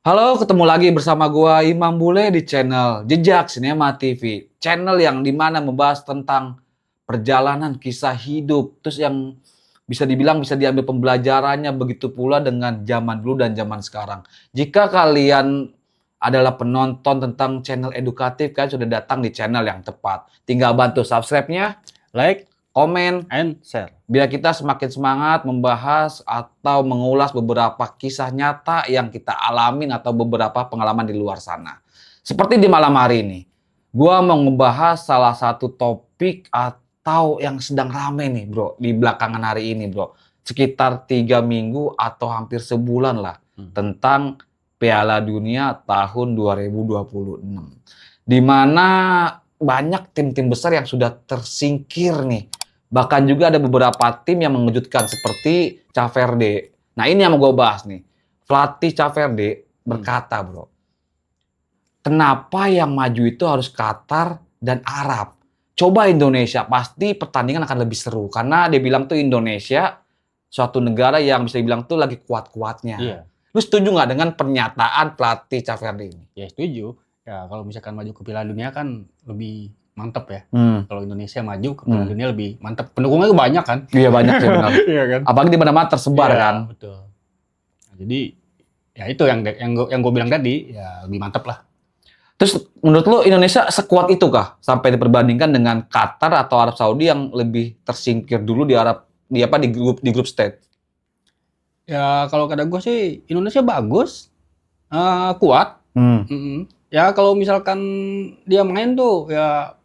Halo, ketemu lagi bersama gua Imam Bule di channel Jejak Sinema TV. Channel yang dimana membahas tentang perjalanan kisah hidup. Terus yang bisa dibilang bisa diambil pembelajarannya, begitu pula dengan zaman dulu dan zaman sekarang. Jika kalian adalah penonton tentang channel edukatif, kalian sudah datang di channel yang tepat. Tinggal bantu subscribe-nya, Like komen, and share. biar kita semakin semangat membahas atau mengulas beberapa kisah nyata yang kita alamin atau beberapa pengalaman di luar sana. Seperti di malam hari ini, gua mau ngebahas salah satu topik atau yang sedang rame nih bro, di belakangan hari ini bro. Sekitar 3 minggu atau hampir sebulan lah, tentang Piala Dunia tahun 2026. Di mana banyak tim-tim besar yang sudah tersingkir nih. Bahkan juga ada beberapa tim yang mengejutkan seperti Caverde. Nah ini yang mau gue bahas nih. Pelatih Caverde berkata bro, kenapa yang maju itu harus Qatar dan Arab? Coba Indonesia, pasti pertandingan akan lebih seru. Karena dia bilang tuh Indonesia suatu negara yang bisa dibilang tuh lagi kuat-kuatnya. Iya. Lu setuju nggak dengan pernyataan pelatih Caverde ini? Ya setuju. Ya kalau misalkan maju ke Piala Dunia kan lebih mantep ya. Kalau Indonesia maju ke Piala Dunia lebih mantep. Pendukungnya tuh banyak kan? Iya banyak sih benar. Iya kan? Apalagi di mana-mana tersebar Iya, kan. betul. Nah, jadi ya itu yang gue bilang tadi ya lebih mantep lah. Terus menurut lu Indonesia sekuat itu kah sampai diperbandingkan dengan Qatar atau Arab Saudi yang lebih tersingkir dulu di grup stage? Ya kalau kata gue sih Indonesia bagus, kuat. Ya kalau misalkan dia main tuh ya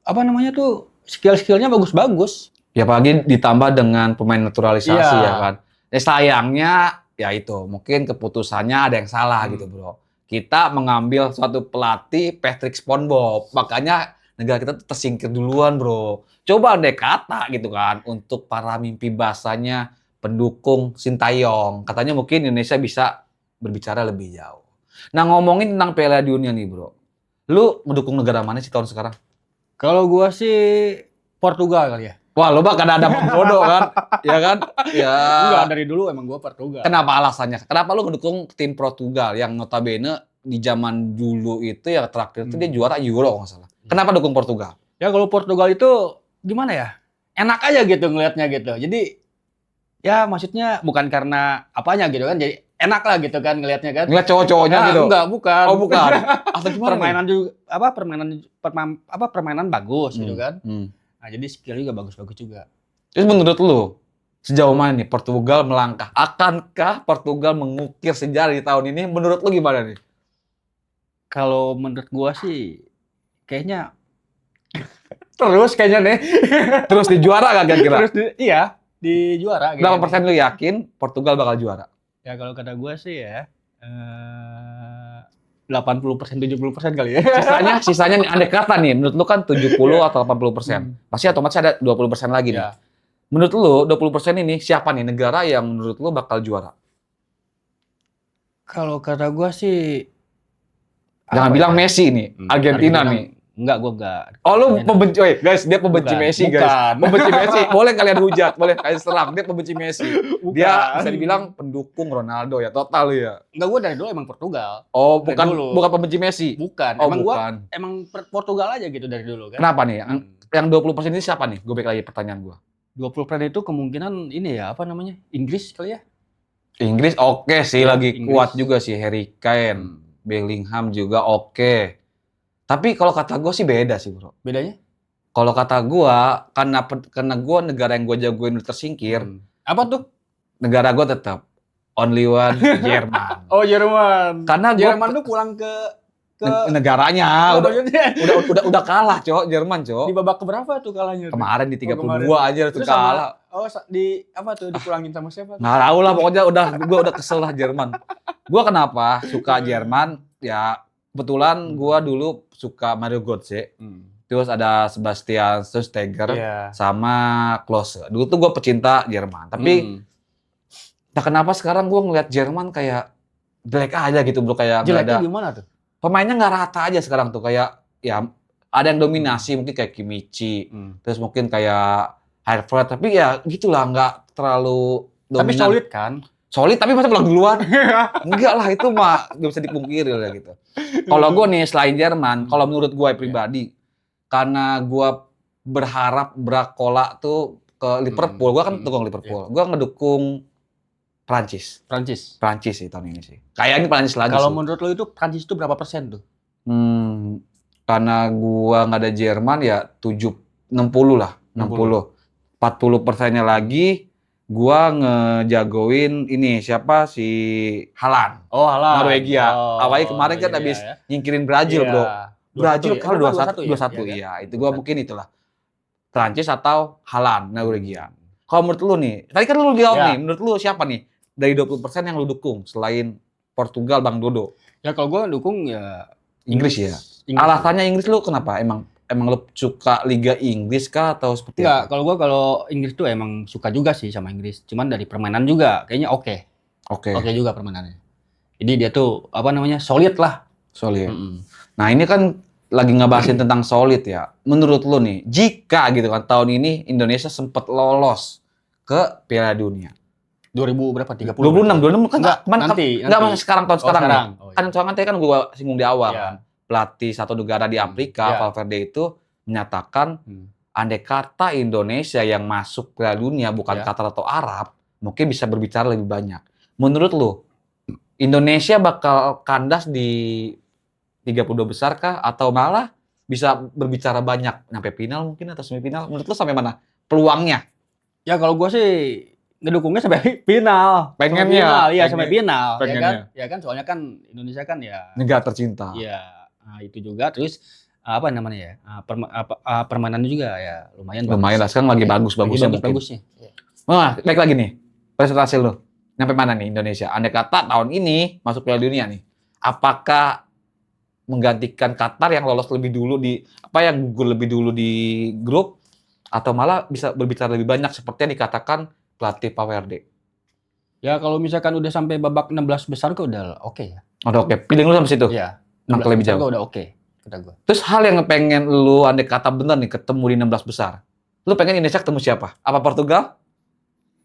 apa namanya tuh skill-skillnya bagus-bagus. Ya apalagi ditambah dengan pemain naturalisasi Iya. ya kan. Sayangnya ya itu mungkin keputusannya ada yang salah gitu bro. Kita mengambil suatu pelatih Patrick SpongeBob, makanya negara kita tuh tersingkir duluan bro. Coba andai kata gitu kan untuk para mimpi basahnya pendukung Sintayong, katanya mungkin Indonesia bisa berbicara lebih jauh. Nah ngomongin tentang Piala Dunia nih bro, lu mendukung negara mana sih tahun sekarang? Kalau gua sih Portugal kali ya. Wah, lo bak ada bodoh kan? Ya kan? Ya. Enggak, dari dulu emang gua Portugal. Kenapa alasannya? Kenapa lo mendukung tim Portugal yang notabene di zaman dulu itu ya terakhir itu dia juara Euro kalau nggak salah. Kenapa dukung Portugal? Ya kalau Portugal itu gimana ya? Enak aja gitu ngelihatnya gitu. Jadi ya maksudnya bukan karena apanya gitu kan. Jadi enak lah gitu kan ngelihatnya kan. Ngeliat cowok-cowoknya Nah, gitu? enggak, bukan. Oh bukan? Atau gimana Permainan nih? juga permainan bagus gitu kan. Hmm. Nah, jadi skill juga bagus-bagus juga. Terus menurut lo sejauh mana nih Portugal melangkah? Akankah Portugal mengukir sejarah di tahun ini? Menurut lo gimana nih? Kalau menurut gua sih kayaknya terus kayaknya nih. Terus di juara gak kira-kira? Terus iya, di juara Berapa kayaknya. persen lo yakin Portugal bakal juara? Ya kalau kata gua sih ya 80%, 70% kali ya. Sisanya nih andai kata nih, menurut lu kan 70 atau 80%. Pasti otomatis ada 20% lagi nih. Ya. Menurut lu 20% ini siapa nih negara yang menurut lu bakal juara? Kalau kata gua sih Jangan apa bilang ya? Messi nih, Argentina nih. Enggak, gua enggak. Oh lu pembenci, guys, dia pembenci Bukan, Messi bukan. guys. Pembenci Messi, boleh kalian hujat, boleh kalian serang, dia pembenci Messi. Bukan. Dia bisa dibilang pendukung Ronaldo ya, total ya. Enggak, gua dari dulu emang Portugal. Oh, Dari bukan dulu. bukan pembenci Messi. Bukan. Oh, Emang bukan. gua emang Portugal aja gitu dari dulu kan. Kenapa nih? Yang 20% ini siapa nih? Gue balik lagi pertanyaan gua. 20% itu kemungkinan ini ya, apa namanya? Inggris kali ya? Inggris oke sih, Ya, lagi Inggris. kuat juga sih Harry Kane, Bellingham juga oke. Tapi kalau kata gue sih beda sih bro. Bedanya? Kalau kata gue, karena gue negara yang gue jagoin udah tersingkir, Apa tuh? negara gue tetap only one Jerman. Oh, Jerman. Karena gue Jerman tuh pulang ke negaranya Oh, maksudnya udah kalah cok Jerman cok. di babak keberapa tuh kalahnya? tuh? Kemarin di 32 kemarin. aja tuh Terus sama kalah. di apa tuh dipulangin sama siapa? Nggak tahu lah pokoknya gue udah kesel lah Jerman. Gue kenapa suka Jerman? Ya kebetulan gue dulu suka Mario Götze. Terus ada Sebastian Schweinsteiger Iya. sama Klose. Dulu tuh gue pecinta Jerman. Tapi nah kenapa sekarang gue ngeliat Jerman kayak jelek aja gitu bro, kayak nggak Jeleknya ada. gimana tuh? Pemainnya nggak rata aja sekarang tuh, kayak ya ada yang dominasi mungkin kayak Kimmich, terus mungkin kayak Havertz, tapi ya gitulah nggak terlalu Tapi dominan. solid kan? solid tapi masa pulang duluan? Enggak lah, itu mah nggak bisa dipungkiri lah gitu. Kalau gue nih selain Jerman, kalau menurut gue pribadi, karena gue berharap Brakola tuh ke Liverpool, gue kan dukung Liverpool, gue ngedukung Prancis sih tahun ini sih. Kayaknya Prancis lagi Kalau sih. menurut lo itu Prancis itu berapa persen tuh? Karena gua nggak ada Jerman ya 60 lah, 60. 40%-nya lagi gua ngejagoin ini siapa si Haaland. Oh, Haaland. Norwegia. Awalnya kemarin kan iya, habis ya. nyingkirin Brazil, Bro. 2-1 Brazil ya? kalau 2-1 2-1 ya? iya. Itu gua mungkin itulah. Prancis atau Haaland, Norwegia. Kalau menurut lu nih, tadi kan lu jawab nih, menurut lu siapa nih dari 20% yang lu dukung selain Portugal, Bang Dodo? Ya kalau gua dukung ya Inggris ya. Alasannya Inggris lu kenapa? Emang lu suka Liga Inggris kah atau seperti Enggak, apa? kalau Inggris tuh emang suka juga sih sama Inggris. Cuman dari permainan juga kayaknya oke. Oke. Oke juga permainannya. Jadi dia tuh apa namanya? Solid lah. Solid. Nah, ini kan lagi ngebahasin tentang solid ya. Menurut lu nih, jika gitu kan tahun ini Indonesia sempat lolos ke Piala Dunia. 2000 berapa? 30. 26 kan Enggak, kemarin nanti. enggak masih sekarang tahun sekarang ya. Oh, Kan soalnya tadi kan gua singgung di awal Iya. kan. Pelatih satu negara di Afrika, Valverde itu menyatakan andai kata Indonesia yang masuk Piala Dunia bukan Qatar atau Arab, mungkin bisa berbicara lebih banyak. Menurut lu, Indonesia bakal kandas di 32 besar kah atau malah bisa berbicara banyak sampai final mungkin atau semifinal? Menurut lu sampai mana peluangnya? Ya kalau gua sih ngedukungnya sampai final. Pengennya. Iya, sampai final. Pengennya. Ya kan soalnya kan Indonesia kan ya Negara tercinta. iya, itu juga terus apa namanya ya? Permainannya juga ya lumayan Lumayan lah, sekarang lagi bagus-bagusnya mungkin. bagusnya. Wah, baik lagi nih. Presentasi lu. Sampai mana nih Indonesia? Andai kata tahun ini masuk Piala Dunia nih. Apakah menggantikan Qatar yang lolos lebih dulu yang gugur lebih dulu di grup atau malah bisa berbicara lebih banyak seperti yang dikatakan pelatih Valverde? Ya kalau misalkan udah sampai babak 16 besar kok udah oke ya. Udah oke. Pilih lu sampai situ. Iya. Nangkep lebih jauh. Udah oke kata gua. Terus hal yang pengen lu andai kata bener nih ketemu di 16 besar. Lu pengen Indonesia ketemu siapa? Apa Portugal?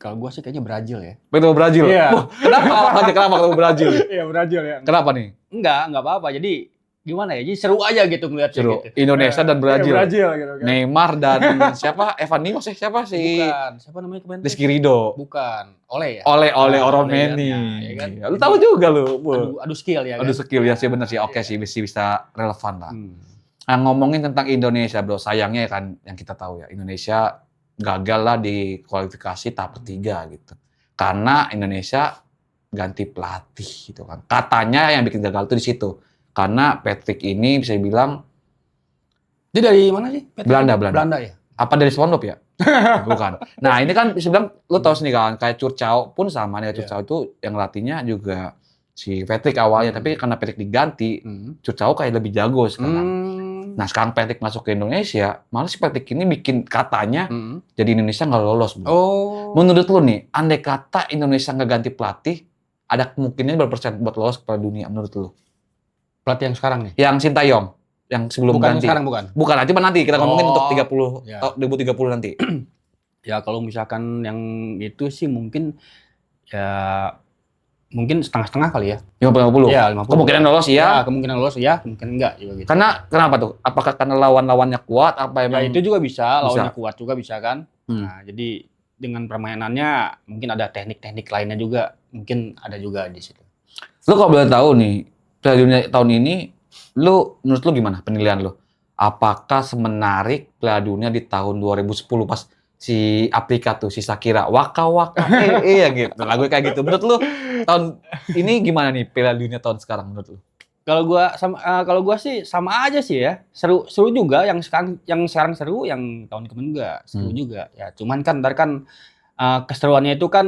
Kalau gua sih kayaknya Brazil ya. Ketemu Brazil? Iya. Wah, kenapa ketemu Brazil? Iya Brazil ya. Kenapa nih? Enggak apa-apa. Jadi gimana ya? Jadi seru aja gitu ngeliatnya Seru. gitu. Indonesia dan Brazil. Brazil gitu kan. Neymar dan siapa? Evan Dimas siapa sih? Bukan. Siapa namanya kemarin? Rizky Ridho. Bukan. Ole ya? Ole Ole Oromeni. ya kan? Lu tahu juga lu. Adu skill ya kan? Aduh skill ya sih bener sih. Oke sih bisa relevan lah. Nah, ngomongin tentang Indonesia, Bro. Sayangnya kan yang kita tahu ya, Indonesia gagal lah di kualifikasi tahap ketiga gitu. Karena Indonesia ganti pelatih gitu kan. Katanya yang bikin gagal itu di situ. Karena Patrick ini bisa dibilang Dia dari mana sih? Belanda. Belanda ya? Apa dari Spondop ya? Bukan. Nah, ini kan bisa bilang lu tahu sendiri kan, kayak Curcao pun sama nih. Curcao itu yang latihnya juga si Patrick awalnya, tapi karena Patrick diganti, Curcao kayak lebih jago sekarang. Nah, sekarang Patrick masuk ke Indonesia, malah si Patrick ini bikin katanya jadi Indonesia nggak lolos, Bro. Oh. Menurut lu nih, andai kata Indonesia nggak ganti pelatih, ada kemungkinan berapa persen buat lolos ke Piala Dunia menurut lu? Pelatih yang sekarang nih? Yang Sintayong, yang sebelum Bukan ganti. sekarang bukan? Bukan, cuma nanti kita ngomongin untuk 2030 nanti. Ya kalau misalkan yang itu sih mungkin ya mungkin setengah-setengah kali ya. 50. Iya, 50. Kemungkinan lolos ya. Kemungkinan lolos ya, kemungkinan enggak juga gitu. Karena kenapa tuh? Apakah karena lawan-lawannya kuat apa Ya emang? itu juga bisa, lawannya kuat juga bisa kan. Hmm. Nah, jadi dengan permainannya mungkin ada teknik-teknik lainnya juga, mungkin ada juga di situ. Lu kalau boleh tahu nih, Piala Dunia tahun ini, menurut lu gimana penilaian lu? Apakah semenarik Piala Dunia di tahun 2010 pas si Afrika tuh, si Shakira, waka waka, iya gitu, lagu kayak gitu. Menurut lu tahun ini gimana nih Piala Dunia tahun sekarang menurut lu? Kalau gua sih sama aja sih ya. Seru juga yang sekarang seru, yang tahun kemarin juga seru juga. Ya, cuman kan ntar kan keseruannya itu kan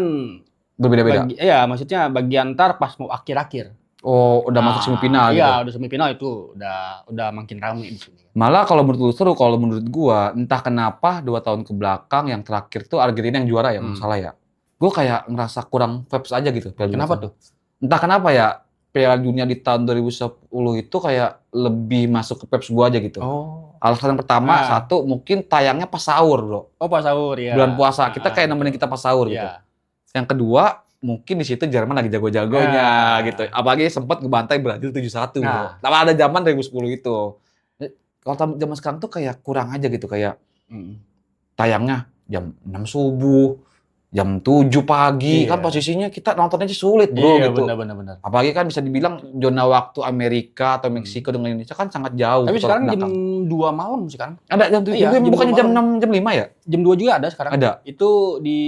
berbeda-beda. Iya, maksudnya bagian ntar pas mau akhir-akhir. Oh, udah masuk semifinal gitu. Iya, udah semifinal itu udah makin ramai di sini. Malah kalau menurut lu seru, kalau menurut gua entah kenapa 2 tahun ke belakang yang terakhir tuh Argentina yang juara ya, nggak salah ya. Gua kayak ngerasa kurang vibes aja gitu. Kenapa tuh? Entah kenapa ya, Piala Dunia di tahun 2010 itu kayak lebih masuk ke vibes gua aja gitu. Oh. Alasan pertama, satu mungkin tayangnya pas sahur, Bro. Oh, pas sahur ya. Bulan puasa, kita kayak nemenin kita pas sahur gitu. Yang kedua, mungkin di situ Jerman lagi jago-jagonya gitu. Apalagi sempat ngebantai Brazil 7-1. Nah, ada zaman 2010 itu. Kalau zaman sekarang tuh kayak kurang aja gitu, kayak tayangnya jam 6 subuh, jam 7 pagi, kan posisinya kita nontonnya sulit bro gitu. Benar. Apalagi kan bisa dibilang zona waktu Amerika atau Meksiko dengan Indonesia kan sangat jauh. Tapi sekarang jam 2 malam sekarang. Ada jam 7, bukannya jam 6, jam 5 ya? Jam 2 juga ada sekarang. Ada. Itu di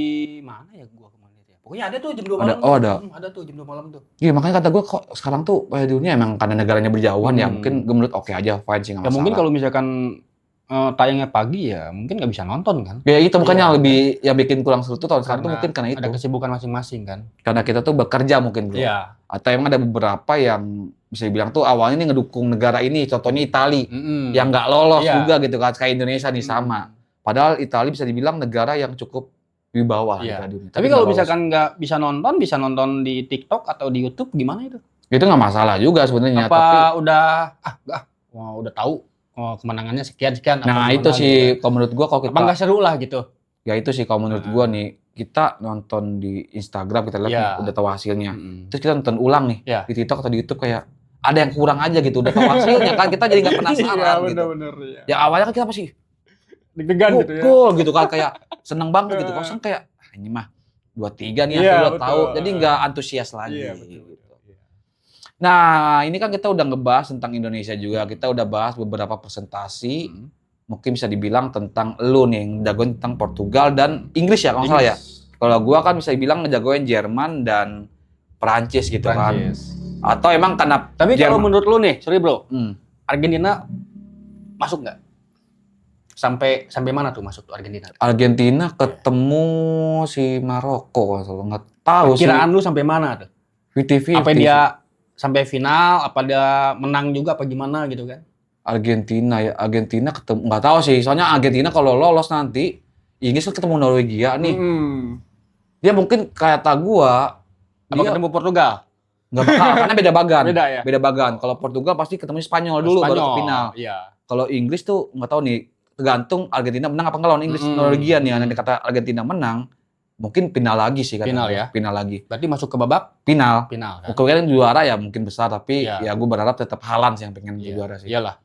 mana ya gua kemarin ya? Pokoknya ada tuh jam 2 malam. Ada. Ada tuh jam 2 malam tuh. Iya, makanya kata gua kok sekarang tuh dunia emang karena negaranya berjauhan ya, mungkin gue menurut oke aja, fine sih nggak masalah. Ya mungkin kalau misalkan tayangnya pagi ya mungkin nggak bisa nonton kan. Ya itu makanya lebih yang bikin kurang seru tuh tahun sekarang tuh mungkin karena itu. Ada kesibukan masing-masing kan. Karena kita tuh bekerja mungkin bro. Iya. Atau emang ada beberapa yang bisa dibilang tuh awalnya nih ngedukung negara ini, contohnya Itali yang nggak lolos juga gitu kan, kayak Indonesia nih sama. Padahal Itali bisa dibilang negara yang cukup wibawa di dunia. Tapi kalau misalkan nggak bisa nonton di TikTok atau di YouTube gimana itu? Itu nggak masalah juga sebenarnya. Apa tapi udah tahu kemenangannya sekian. Nah itu sih gitu. Kalau menurut gua kalau kita. Apa nggak seru lah gitu? Ya itu sih kalau menurut gua nih, kita nonton di Instagram kita lihat nih, udah tahu hasilnya. Terus kita nonton ulang nih di TikTok atau di YouTube kayak ada yang kurang aja gitu, udah tahu hasilnya kan kita jadi nggak penasaran gitu. Bener. Ya awalnya kan kita masih deg-degan gitu ya. Gitu kan kayak seneng banget gitu. Kosong kayak ini mah 2-3 nih hasil udah tahu. Jadi nggak antusias lagi gitu. Nah, ini kan kita udah ngebahas tentang Indonesia juga. Kita udah bahas beberapa presentasi. Mungkin bisa dibilang tentang lu nih, yang jagoin tentang Portugal dan Inggris ya, kalau salah ya. Kalau gua kan bisa dibilang ngejagoin Jerman dan Perancis gitu kan. Atau emang karena tapi kalau menurut lu nih, sorry bro, Argentina masuk nggak? Sampai mana tuh masuk tuh Argentina? Argentina ketemu si Maroko kalau nggak tahu sih. Kiraan lu sampai mana tuh? 50-50. Apa dia sampai final? Apa dia menang juga? Apa gimana gitu kan? Argentina ketemu nggak tahu sih. Soalnya Argentina kalau lolos nanti Inggris kan ketemu Norwegia nih. Dia mungkin kayak gua. Dia ketemu Portugal. Nggak bakal karena beda bagan. Beda bagan. Kalau Portugal pasti ketemu Spanyol dulu baru ke final. Iya. Kalau Inggris tuh nggak tahu nih. Tergantung Argentina menang apa enggak lawan Inggris. Norwegia nih. Nanti kata Argentina menang. Mungkin final lagi sih Final ya? Final lagi. Berarti masuk ke babak? Final kan? Kemungkinan juara ya mungkin besar. Tapi ya gue berharap tetap Haaland sih yang pengen juara sih. Iyalah.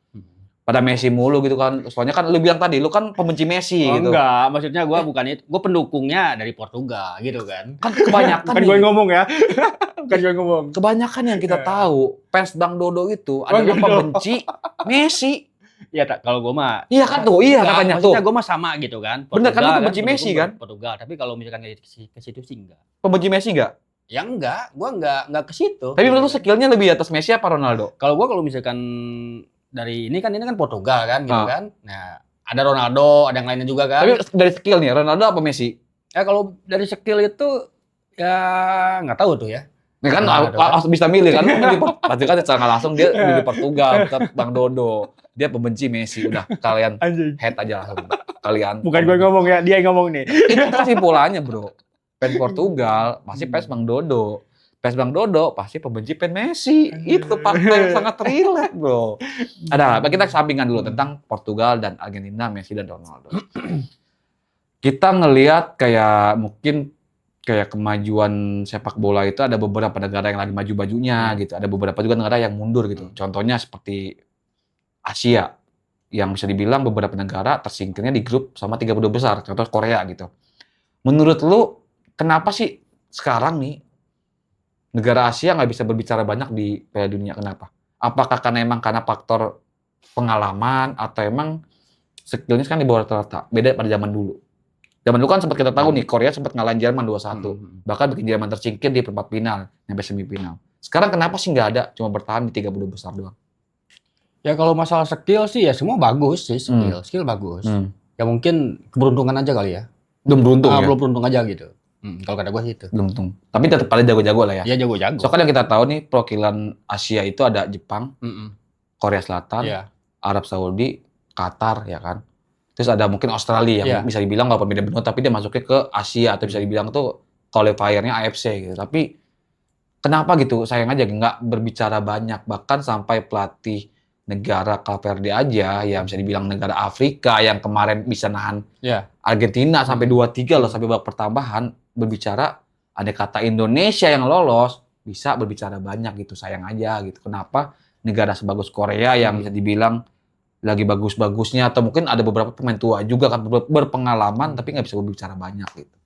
Pada Messi mulu gitu kan. Soalnya kan lu bilang tadi, lu kan pembenci Messi gitu. Enggak, maksudnya gue bukan itu. Gue pendukungnya dari Portugal gitu kan. Kan kebanyakan Bukan gue ngomong ya. Bukan gue ngomong. Kebanyakan yang kita tahu, fans Bang Dodo itu adalah pembenci Messi. Iya, kalau gue mah. Iya kan tuh, katanya tuh. Maksudnya gue mah sama gitu kan. Bener kan lu pembenci Messi kan? Portugal, tapi kalau misalkan ke situ sih enggak. Pembenci Messi enggak? Ya enggak, gue enggak ke situ. Tapi menurut lu skillnya lebih atas Messi apa Ronaldo? Kalau misalkan dari ini kan Portugal kan gitu kan. Nah, ada Ronaldo, ada yang lainnya juga kan. Tapi dari skill nih, Ronaldo apa Messi? Ya kalau dari skill itu ya nggak tahu tuh ya. Ini kan harus bisa milih kan. Pasti kan secara langsung dia milih Portugal, tetap Bang Dodo. Dia pembenci Messi, udah kalian head aja langsung. Kalian. Bukan gue ngomong ya, dia yang ngomong nih. Itu kesimpulannya bro. Fans Portugal pasti fans Bang Dodo. Fans Bang Dodo pasti pembenci fans Messi. Itu fakta yang sangat relate bro. Ada apa? Kita sampingan dulu tentang Portugal dan Argentina, Messi dan Ronaldo. Kita ngelihat kayak mungkin kayak kemajuan sepak bola itu ada beberapa negara yang lagi maju-bajunya gitu. Ada beberapa juga negara yang mundur gitu. Contohnya seperti Asia yang bisa dibilang beberapa negara tersingkirnya di grup sama 32 besar. Contoh Korea gitu. Menurut lu kenapa sih sekarang nih negara Asia nggak bisa berbicara banyak di Piala Dunia? Kenapa? Apakah karena faktor pengalaman atau emang skillnya kan di bawah rata-rata? Beda pada zaman dulu. Zaman dulu kan sempat kita tahu nih, Korea sempat ngalahin Jerman 2-1. Bahkan bikin Jerman tersingkir di perempat final, sampai semifinal. Sekarang kenapa sih nggak ada? Cuma bertahan di 32 besar doang. Ya kalau masalah skill sih ya semua bagus sih, skill bagus. Ya mungkin keberuntungan aja kali ya. Belum beruntung ya? Belum beruntung aja gitu. Kalau kata gue sih itu. Belum beruntung. Tapi tetap pada jago-jago lah ya? Iya jago-jago. Soalnya yang kita tahu nih, perwakilan Asia itu ada Jepang, Korea Selatan, Arab Saudi, Qatar ya kan. Terus ada mungkin Australia yang bisa dibilang walaupun beda benua, tapi dia masuknya ke Asia atau bisa dibilang tuh qualifier-nya AFC gitu. Tapi kenapa gitu? Sayang aja nggak berbicara banyak. Bahkan sampai pelatih negara Cape Verde aja, yang bisa dibilang negara Afrika yang kemarin bisa nahan Argentina sampai 2-3 loh, sampai babak pertambahan, berbicara Andai kata Indonesia yang lolos, bisa berbicara banyak gitu. Sayang aja gitu. Kenapa negara sebagus Korea yang bisa dibilang lagi bagus-bagusnya, atau mungkin ada beberapa pemain tua juga kan berpengalaman tapi nggak bisa berbicara banyak gitu.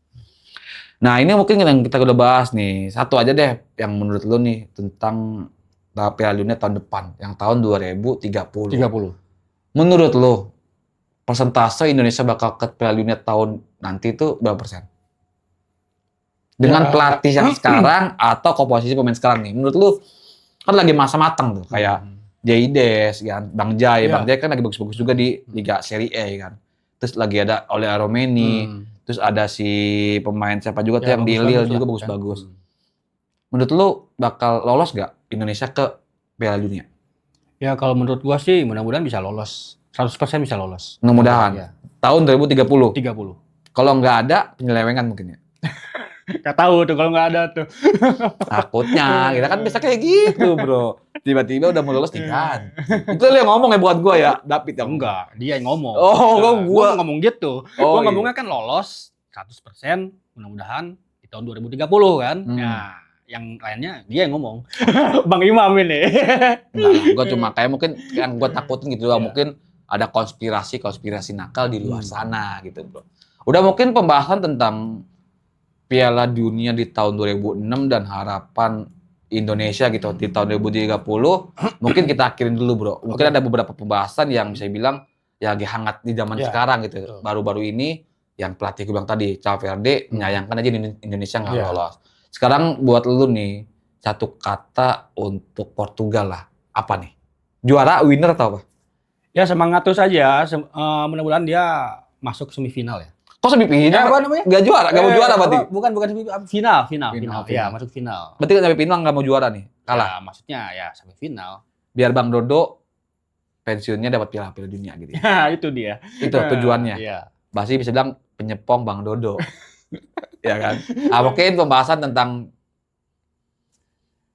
Nah ini mungkin yang kita udah bahas nih. Satu aja deh yang menurut lu nih tentang Piala Dunia tahun depan, yang tahun 2030. 30. Menurut lu, persentase Indonesia bakal ke Piala Dunia tahun nanti itu berapa persen? Dengan Ya. pelatih yang sekarang atau komposisi pemain sekarang nih. Menurut lu, kan lagi masa matang tuh. Kayak Jaides, kan? Bang Jai. Ya. Bang Jai kan lagi bagus-bagus juga di Liga Serie A kan. Terus lagi ada Ole Aromeni. Terus ada si pemain siapa juga tuh yang di Lille juga bagus-bagus. Menurut lu bakal lolos nggak Indonesia ke Piala Dunia? Ya kalau menurut gua sih mudah-mudahan bisa lolos. 100% bisa lolos. Mudah-mudahan. Ya. Tahun 2030. 30. Kalau nggak ada penyelewengan mungkin ya. Gak tahu tuh kalau nggak ada tuh. Takutnya, kita kan bisa kayak gitu bro. Tiba-tiba udah mau lolos diganti. Itu lu yang ngomong ya, bukan gua ya, David yang Enggak, dia yang ngomong. Oh, gua ngomong gitu. Oh, Gua ngomongnya kan lolos 100% mudah-mudahan di tahun 2030 kan. Nah, yang lainnya dia yang ngomong. Bang Imam ini. Enggak, gua cuma kayak mungkin yang gua takutin gitu doang, mungkin ada konspirasi nakal di luar sana gitu bro. Udah mungkin pembahasan tentang Piala Dunia di tahun 2006 dan harapan Indonesia gitu di tahun 2030 mungkin kita akhirin dulu bro. Mungkin ada beberapa pembahasan yang bisa bilang ya lagi hangat di zaman sekarang gitu. Baru-baru ini yang pelatih gue bilang tadi, Valverde menyayangkan aja Indonesia nggak lolos. Sekarang buat lu nih satu kata untuk Portugal lah, apa nih? Juara, winner atau apa? Ya semangat terus aja. Mudah-mudahan dia masuk semifinal ya. Kok semifinal? Apa namanya? Gak juara, gak mau juara berarti? Bukan final. Final. Ya, masuk final. Berarti kan sampai final gak mau juara nih? Kalah? Ya, maksudnya ya semifinal. Biar Bang Dodo pensiunnya dapat Piala Dunia gitu ya? Ya, itu dia. Itu tujuannya? Iya. Basi bisa bilang penyepong Bang Dodo. Ya kan? Nah, mungkin pembahasan tentang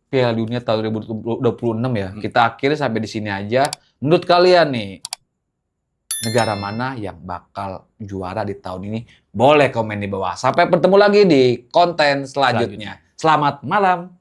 Piala Dunia tahun 2026 ya. Kita akhiri sampai di sini aja. Menurut kalian nih, negara mana yang bakal juara di tahun ini? Boleh komen di bawah. Sampai bertemu lagi di konten selanjutnya. Selamat malam.